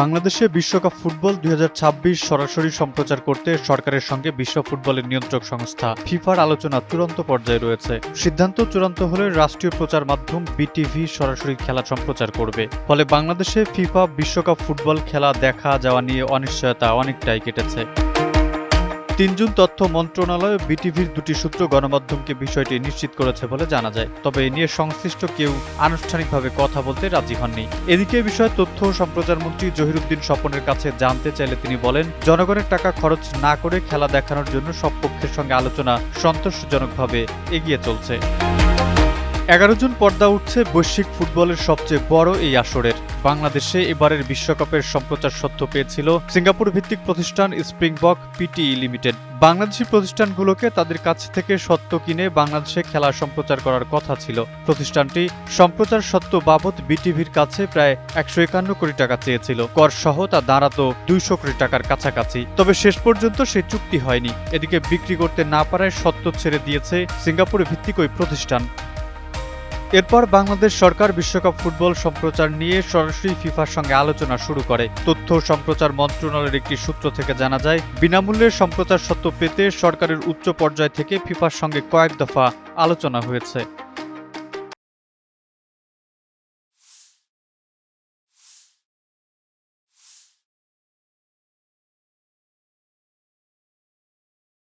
বাংলাদেশে বিশ্বকাপ ফুটবল 2026 সরাসরি সম্প্রচার করতে সরকারের সঙ্গে বিশ্ব ফুটবলের নিয়ন্ত্রক সংস্থা ফিফার আলোচনা চূড়ান্ত পর্যায়ে রয়েছে। সিদ্ধান্ত চূড়ান্ত হলে রাষ্ট্রীয় প্রচার মাধ্যম বিটিভি সরাসরি খেলা সম্প্রচার করবে। ফলে বাংলাদেশে ফিফা বিশ্বকাপ ফুটবল খেলা দেখা যাওয়া নিয়ে অনিশ্চয়তা অনেকটাই কেটেছে। ৩ জুন তথ্য মন্ত্রণালয় বিটিভির দুটি সূত্র গণমাধ্যমকে বিষয়টি নিশ্চিত করেছে বলে জানা যায়। তবে এ নিয়ে সংশ্লিষ্ট কেউ আনুষ্ঠানিকভাবে কথা বলতে রাজি হননি। এদিকে বিষয়ে তথ্য ও সম্প্রচার মন্ত্রী জহিরুদ্দিন স্বপনের কাছে জানতে চাইলে তিনি বলেন, জনগণের টাকা খরচ না করে খেলা দেখানোর জন্য সব পক্ষের সঙ্গে আলোচনা সন্তোষজনকভাবে এগিয়ে চলছে। 11 জুন পর্দা উঠছে বৈশ্বিক ফুটবলের সবচেয়ে বড় এই আসরের। বাংলাদেশে এবারের বিশ্বকাপের সম্প্রচার সত্ত্ব পেয়েছিল সিঙ্গাপুর ভিত্তিক প্রতিষ্ঠান স্প্রিংবক পিটিই লিমিটেড। বাংলাদেশি প্রতিষ্ঠানগুলোকে তাদের কাছ থেকে সত্ত্ব কিনে বাংলাদেশে খেলা সম্প্রচার করার কথা ছিল। প্রতিষ্ঠানটি সম্প্রচার সত্ত্ব বাবদ বিটিভির কাছে প্রায় 151 কোটি টাকা চেয়েছিল। কর সহ তা দাঁড়াতো 200 কোটি টাকার কাছাকাছি। তবে শেষ পর্যন্ত সেই চুক্তি হয়নি। এদিকে বিক্রি করতে না পারায় সত্ত্ব ছেড়ে দিয়েছে সিঙ্গাপুর ভিত্তিক ওই প্রতিষ্ঠান। এরপর বাংলাদেশ সরকার বিশ্বকাপ ফুটবল সম্প্রচার নিয়ে সরাসরি ফিফার সঙ্গে আলোচনা শুরু করে। তথ্য সম্প্রচার মন্ত্রণালয়ের একটি সূত্র থেকে জানা যায়, বিনামূল্যে সম্প্রচার সত্ত্ব পেতে সরকারের উচ্চ পর্যায় থেকে ফিফার সঙ্গে কয়েক দফা আলোচনা হয়েছে।